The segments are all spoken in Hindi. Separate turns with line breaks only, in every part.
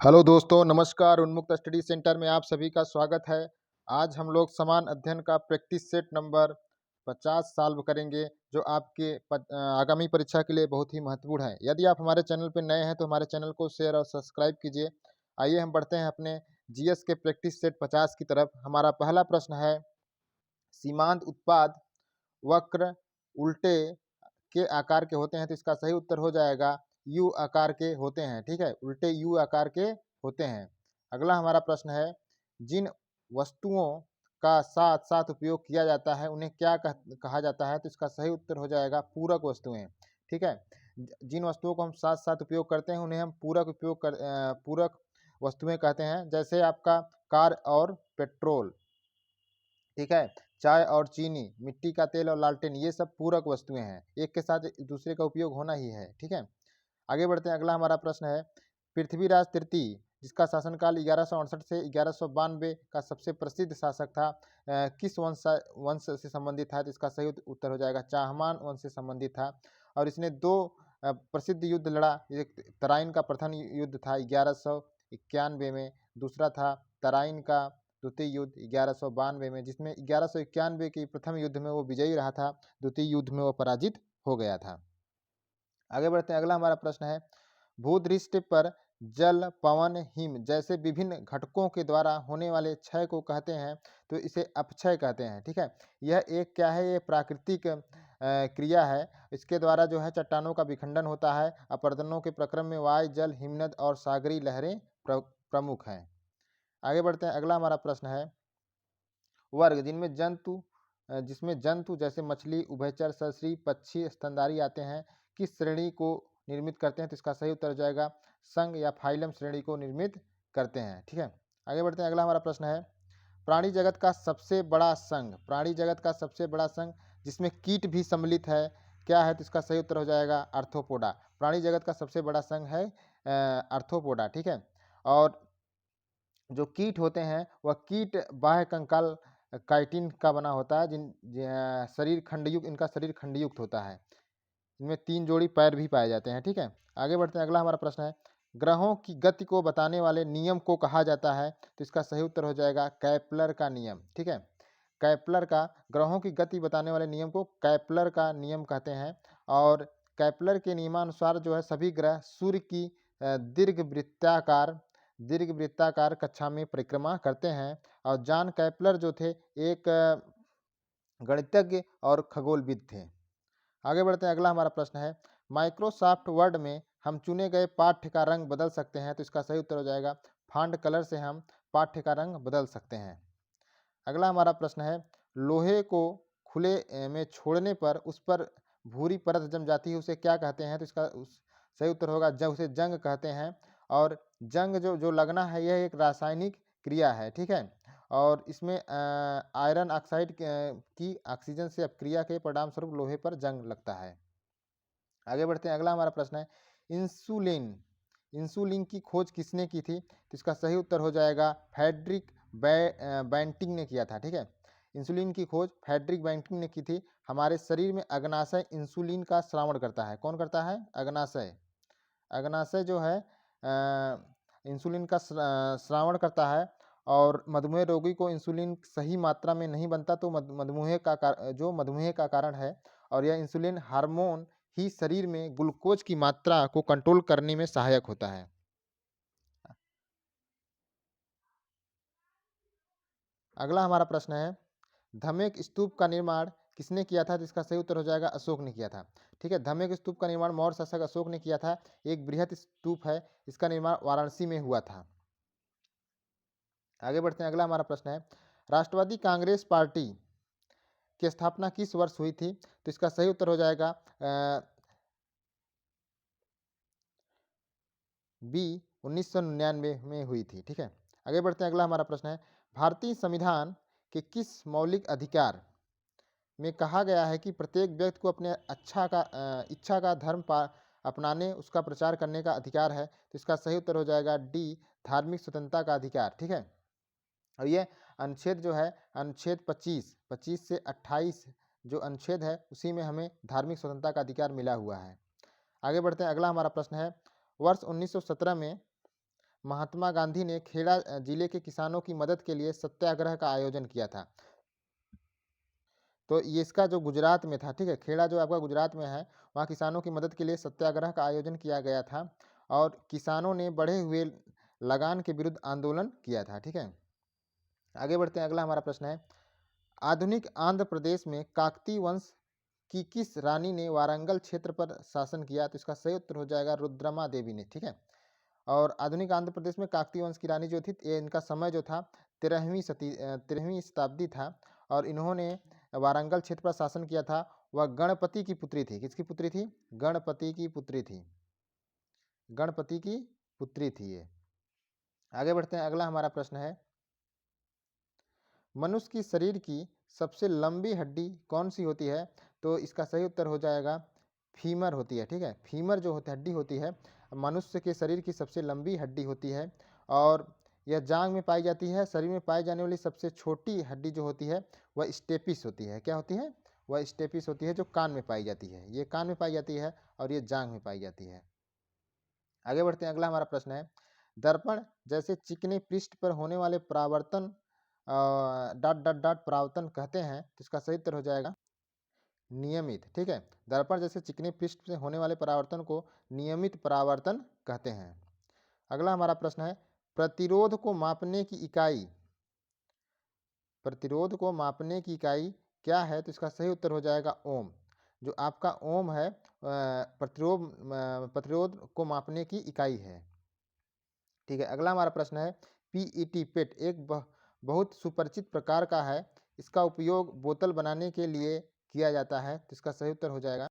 हेलो दोस्तों, नमस्कार। उन्मुक्त स्टडी सेंटर में आप सभी का स्वागत है। आज हम लोग समान अध्ययन का प्रैक्टिस सेट नंबर 50 सॉल्व करेंगे, जो आपके आगामी परीक्षा के लिए बहुत ही महत्वपूर्ण है। यदि आप हमारे चैनल पर नए हैं तो हमारे चैनल को शेयर और सब्सक्राइब कीजिए। आइए हम बढ़ते हैं अपने जीएस के प्रैक्टिस सेट 50 की तरफ। हमारा पहला प्रश्न है, सीमांत उत्पाद वक्र उल्टे के आकार के होते हैं, तो इसका सही उत्तर हो जाएगा यू आकार के होते हैं। ठीक है, उल्टे यू आकार के होते हैं। अगला हमारा प्रश्न है, जिन वस्तुओं का साथ साथ उपयोग किया जाता है उन्हें क्या कहा जाता है, तो इसका सही उत्तर हो जाएगा पूरक वस्तुएं। ठीक है, जिन वस्तुओं को हम साथ साथ उपयोग करते हैं उन्हें हम पूरक वस्तुएं कहते हैं। जैसे आपका कार और पेट्रोल, ठीक है, चाय और चीनी, मिट्टी का तेल और लालटेन, ये सब पूरक वस्तुएं हैं, एक के साथ दूसरे का उपयोग होना ही है। ठीक है, आगे बढ़ते हैं। अगला हमारा प्रश्न है, पृथ्वीराज तृतीय, जिसका शासनकाल 1168 से 1192 का सबसे प्रसिद्ध शासक था, किस वंश से संबंधित था, तो इसका सही उत्तर हो जाएगा चाहमान वंश से संबंधित था। और इसने दो प्रसिद्ध युद्ध लड़ा। एक तराइन का प्रथम युद्ध था 1191 में, दूसरा था तराइन का द्वितीय युद्ध 1192 में, जिसमें 1191 के प्रथम युद्ध में वो विजयी रहा था, द्वितीय युद्ध में वो पराजित हो गया था। आगे बढ़ते हैं। अगला हमारा प्रश्न है, भूदृष्टि पर जल, पवन, हिम जैसे विभिन्न घटकों के द्वारा होने वाले क्षय को कहते हैं, तो इसे अपक्षय कहते हैं। ठीक है, यह एक क्या है, ये प्राकृतिक क्रिया है। इसके द्वारा जो है चट्टानों का विखंडन होता है। अपरदनों के प्रक्रम में वायु, जल, हिमनद और सागरीय लहरें प्रमुख हैं। आगे बढ़ते हैं। अगला हमारा प्रश्न है, वर्ग जिसमें जंतु जैसे मछली, उभयचर, सरीसृप, पक्षी, स्तनधारी आते हैं, किस श्रेणी को निर्मित करते हैं, तो इसका सही उत्तर हो जाएगा संघ या फाइलम श्रेणी को निर्मित करते हैं। ठीक है, आगे बढ़ते हैं। अगला हमारा प्रश्न है, प्राणी जगत का सबसे बड़ा संघ जिसमें कीट भी सम्मिलित है, क्या है, तो इसका सही उत्तर हो जाएगा आर्थ्रोपोडा। प्राणी जगत का सबसे बड़ा संघ है आर्थ्रोपोडा। ठीक है, और जो कीट होते हैं वह कीट बाह्य कंकाल काइटिन का बना होता है, इनका शरीर खंडयुक्त होता है। इनमें 3 जोड़ी पैर भी पाए जाते हैं। ठीक है, आगे बढ़ते हैं। अगला हमारा प्रश्न है, ग्रहों की गति को बताने वाले नियम को कहा जाता है, तो इसका सही उत्तर हो जाएगा कैप्लर का नियम। ठीक है, ग्रहों की गति बताने वाले नियम को कैप्लर का नियम कहते हैं। और कैप्लर के नियमानुसार जो है सभी ग्रह सूर्य की दीर्घ वृत्ताकार कक्षा में परिक्रमा करते हैं। और जॉन कैप्लर जो थे एक गणितज्ञ और खगोलविद थे। आगे बढ़ते हैं। अगला हमारा प्रश्न है, माइक्रोसॉफ्ट वर्ड में हम चुने गए पाठ्य का रंग बदल सकते हैं, तो इसका सही उत्तर हो जाएगा फॉन्ट कलर से हम पाठ्य का रंग बदल सकते हैं। अगला हमारा प्रश्न है, लोहे को खुले में छोड़ने पर उस पर भूरी परत जम जाती है, उसे क्या कहते हैं, तो इसका सही उत्तर होगा उसे जंग कहते हैं। और जंग जो लगना है, यह एक रासायनिक क्रिया है। ठीक है, और इसमें आयरन ऑक्साइड की ऑक्सीजन से अपक्रिया के परिणाम स्वरूप लोहे पर जंग लगता है। आगे बढ़ते हैं। अगला हमारा प्रश्न है, इंसुलिन की खोज किसने की थी, तो इसका सही उत्तर हो जाएगा फ्रेडरिक बैंटिंग ने किया था। ठीक है, इंसुलिन की खोज फ्रेडरिक बैंटिंग ने की थी। हमारे शरीर में अग्नाशय इंसुलिन का श्रावण करता है। कौन करता है? अग्नाशय जो है इंसुलिन का श्रावण करता है। और मधुमेह रोगी को इंसुलिन सही मात्रा में नहीं बनता, तो मधुमेह का कारण है। और यह इंसुलिन हार्मोन ही शरीर में ग्लूकोज की मात्रा को कंट्रोल करने में सहायक होता है। अगला हमारा प्रश्न है, धमेक स्तूप का निर्माण किसने किया था, जिसका सही उत्तर हो जाएगा अशोक ने किया था। ठीक है, धमेक स्तूप का निर्माण मौर्य शासक अशोक ने किया था। एक बृहत स्तूप है, इसका निर्माण वाराणसी में हुआ था। आगे बढ़ते हैं। अगला हमारा प्रश्न है, राष्ट्रवादी कांग्रेस पार्टी की स्थापना किस वर्ष हुई थी, तो इसका सही उत्तर हो जाएगा बी 1999 में हुई थी। ठीक है, आगे बढ़ते हैं। अगला हमारा प्रश्न है, भारतीय संविधान के किस मौलिक अधिकार में कहा गया है कि प्रत्येक व्यक्ति को अपने इच्छा का धर्म अपनाने, उसका प्रचार करने का अधिकार है, तो इसका सही उत्तर हो जाएगा डी धार्मिक स्वतंत्रता का अधिकार। ठीक है, और ये अनुच्छेद जो है अनुच्छेद 25 से 28 जो अनुच्छेद है उसी में हमें धार्मिक स्वतंत्रता का अधिकार मिला हुआ है। आगे बढ़ते हैं। अगला हमारा प्रश्न है, वर्ष 1917 में महात्मा गांधी ने खेड़ा जिले के किसानों की मदद के लिए सत्याग्रह का आयोजन किया था? तो ये इसका जो गुजरात में था, ठीक है, खेड़ा जो आपका गुजरात में है, वहाँ किसानों की मदद के लिए सत्याग्रह का आयोजन किया गया था और किसानों ने बढ़े हुए लगान के विरुद्ध आंदोलन किया था, ठीक है। आगे बढ़ते हैं, अगला हमारा प्रश्न है, आधुनिक आंध्र प्रदेश में काकतीय वंश की किस रानी ने वारंगल क्षेत्र पर शासन किया? तो इसका सही उत्तर हो जाएगा रुद्रमा देवी ने, ठीक है। और आधुनिक आंध्र प्रदेश में काकतीय वंश की रानी जो थी, ये इनका समय जो था 13वीं शताब्दी था और इन्होंने वारंगल क्षेत्र पर शासन किया था। वह गणपति की पुत्री थी। किसकी पुत्री थी? गणपति की पुत्री थी। गणपति की पुत्री थी ये। आगे बढ़ते हैं, अगला हमारा प्रश्न है, मनुष्य की शरीर की सबसे लंबी हड्डी कौन सी होती है? तो इसका सही उत्तर हो जाएगा फीमर होती है, ठीक है। फीमर जो होती हड्डी होती है, मनुष्य के शरीर की सबसे लंबी हड्डी होती है और यह जांग में पाई जाती है। शरीर में पाई जाने वाली सबसे छोटी हड्डी जो होती है वह स्टेपिस होती है। क्या होती है? वह स्टेपिस होती है, जो कान में पाई जाती है। ये कान में पाई जाती है और ये जांग में पाई जाती है। आगे बढ़ते हैं, अगला हमारा प्रश्न है, दर्पण जैसे चिकने पृष्ठ पर होने वाले परावर्तन डॉट डॉट डॉट परावर्तन कहते हैं। तो इसका सही उत्तर हो जाएगा नियमित, ठीक है। दर्पण जैसे चिकने पृष्ठ से होने वाले परावर्तन को नियमित परावर्तन कहते हैं। अगला हमारा प्रश्न है, प्रतिरोध को मापने की इकाई, प्रतिरोध को मापने की इकाई क्या है? तो इसका सही उत्तर हो जाएगा ओम। जो आपका ओम है प्रतिरोध को मापने की इकाई है, ठीक है। अगला हमारा प्रश्न है, पीईटी पेट एक बहुत सुपरिचित प्रकार का है, इसका उपयोग बोतल बनाने के लिए किया जाता है। तो इसका सही उत्तर हो जाएगा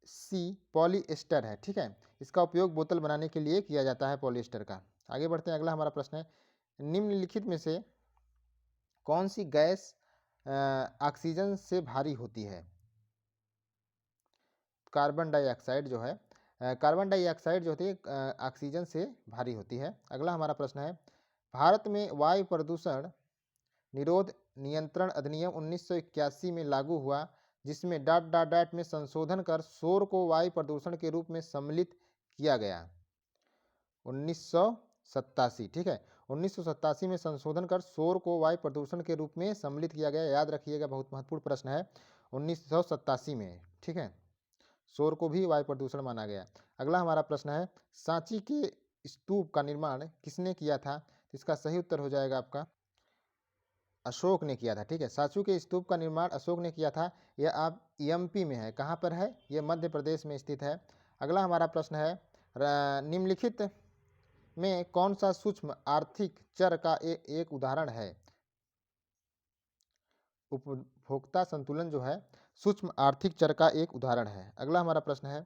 सी, पॉलीएस्टर है, ठीक है। इसका उपयोग बोतल बनाने के लिए किया जाता है, पॉलीएस्टर का। आगे बढ़ते हैं, अगला हमारा प्रश्न है, निम्नलिखित में से कौन सी गैस ऑक्सीजन से भारी होती है? कार्बन डाइऑक्साइड जो है, कार्बन डाइऑक्साइड जो होती है ऑक्सीजन से भारी होती है। अगला हमारा प्रश्न है, भारत में वायु प्रदूषण निरोध नियंत्रण अधिनियम 1981 में लागू हुआ, जिसमें डॉट डॉट डॉट में संशोधन कर शोर को वायु प्रदूषण के रूप में सम्मिलित किया गया। 1987, ठीक है। 1987 में संशोधन कर शोर को वायु प्रदूषण के रूप में सम्मिलित किया गया। याद रखिएगा, बहुत महत्वपूर्ण प्रश्न है। 1987 में, ठीक है, शोर को भी वायु प्रदूषण माना गया। अगला हमारा प्रश्न है, सांची के स्तूप का निर्माण किसने किया था? इसका सही उत्तर हो जाएगा आपका अशोक ने किया था, ठीक है। सांची के स्तूप का निर्माण अशोक ने किया था। यह आप एमपी में है। कहाँ पर है? यह मध्य प्रदेश में स्थित है। अगला हमारा प्रश्न है, निम्नलिखित में कौन सा सूक्ष्म आर्थिक चर का एक उदाहरण है? उपभोक्ता संतुलन जो है सूक्ष्म आर्थिक चर का एक उदाहरण है। अगला हमारा प्रश्न है,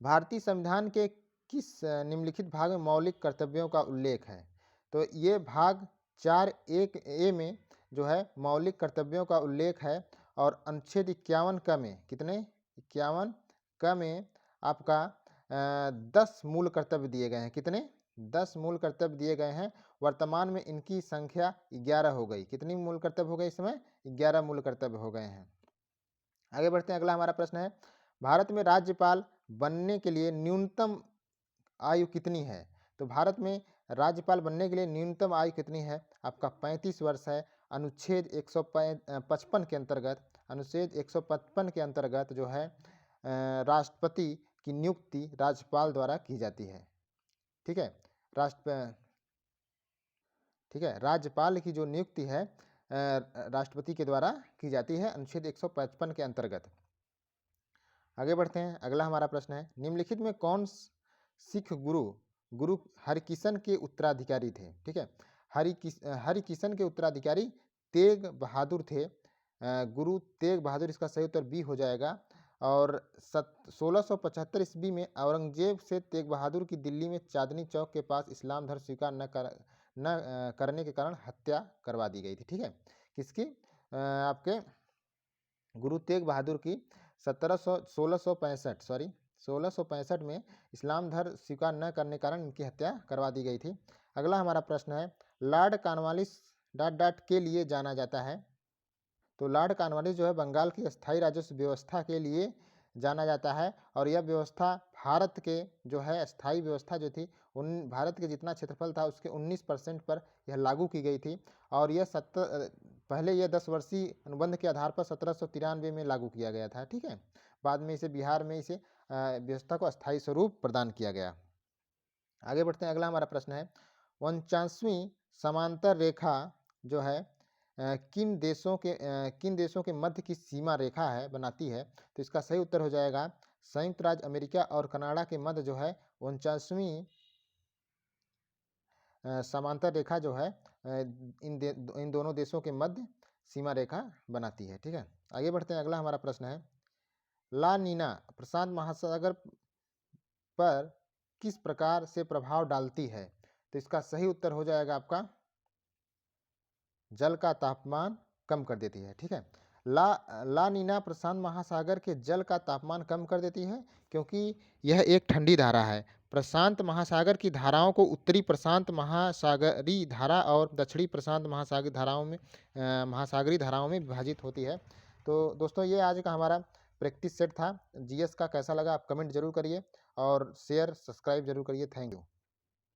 भारतीय संविधान के किस निम्नलिखित भाग में मौलिक कर्तव्यों का उल्लेख है? तो ये भाग 4(1)(a) में जो है मौलिक कर्तव्यों का उल्लेख है और अनुच्छेद 51 क में, कितने? 51 क में आपका 10 मूल कर्तव्य दिए गए हैं। कितने? 10 मूल कर्तव्य दिए गए हैं। वर्तमान में इनकी संख्या 11 हो गई। कितनी मूल कर्तव्य हो गए इस समय? 11 मूल कर्तव्य हो गए हैं। आगे बढ़ते हैं, अगला हमारा प्रश्न है, भारत में राज्यपाल बनने के लिए न्यूनतम आयु कितनी है? तो भारत में राज्यपाल बनने के लिए न्यूनतम आयु कितनी है? आपका 35 वर्ष है। अनुच्छेद 155 के अंतर्गत, अनुच्छेद 155 के अंतर्गत जो है राष्ट्रपति की नियुक्ति राज्यपाल द्वारा की जाती है, ठीक है। ठीक है, राज्यपाल की जो नियुक्ति है राष्ट्रपति के द्वारा की जाती है, अनुच्छेद 155 के अंतर्गत। आगे बढ़ते हैं, अगला हमारा प्रश्न है, निम्नलिखित में कौन सिख गुरु हरिकिशन के उत्तराधिकारी थे? ठीक है, हरिकिशन के उत्तराधिकारी तेग बहादुर थे। गुरु तेग बहादुर, इसका सही उत्तर बी हो जाएगा। और 1675 ईस्वी में औरंगजेब से तेग बहादुर की दिल्ली में चांदनी चौक के पास इस्लाम धर्म स्वीकार न करने के कारण हत्या करवा दी गई थी, ठीक है। किसकी? आपके गुरु तेग बहादुर की 1665 में इस्लाम धर्म स्वीकार न करने कारण इनकी हत्या करवा दी गई थी। अगला हमारा प्रश्न है, लॉर्ड कॉर्नवालिस डॉट डॉट के लिए जाना जाता है? तो लॉर्ड कॉर्नवालिस जो है बंगाल की स्थायी राजस्व व्यवस्था के लिए जाना जाता है। और यह व्यवस्था भारत के जो है स्थायी व्यवस्था जो थी उन भारत के जितना क्षेत्रफल था उसके 19% पर यह लागू की गई थी। और यह पहले यह 10 वर्षीय अनुबंध के आधार पर 1793 में लागू किया गया था। ठीक है, बाद में इसे बिहार में इसे व्यवस्था को अस्थायी स्वरूप प्रदान किया गया। आगे बढ़ते हैं, अगला हमारा प्रश्न है 49वीं समांतर रेखा जो है किन देशों के मध्य की सीमा रेखा है बनाती है। तो इसका सही उत्तर हो जाएगा संयुक्त राज्य अमेरिका और कनाडा के मध्य जो है 49वीं समांतर रेखा जो है इन दोनों देशों के मध्य सीमा रेखा बनाती है। ठीक है, आगे बढ़ते हैं, अगला हमारा प्रश्न है ला नीना प्रशांत महासागर पर किस प्रकार से प्रभाव डालती है। तो इसका सही उत्तर हो जाएगा आपका जल का तापमान कम कर देती है। ठीक है, ला नीना प्रशांत महासागर के जल का तापमान कम कर देती है क्योंकि यह एक ठंडी धारा है। प्रशांत महासागर की धाराओं को उत्तरी प्रशांत महासागरीय धारा और दक्षिणी प्रशांत महासागरीय धाराओं में विभाजित होती है। तो दोस्तों ये आज का हमारा प्रैक्टिस सेट था। जीएस का कैसा लगा आप कमेंट जरूर करिए और शेयर सब्सक्राइब जरूर करिए। Thank you.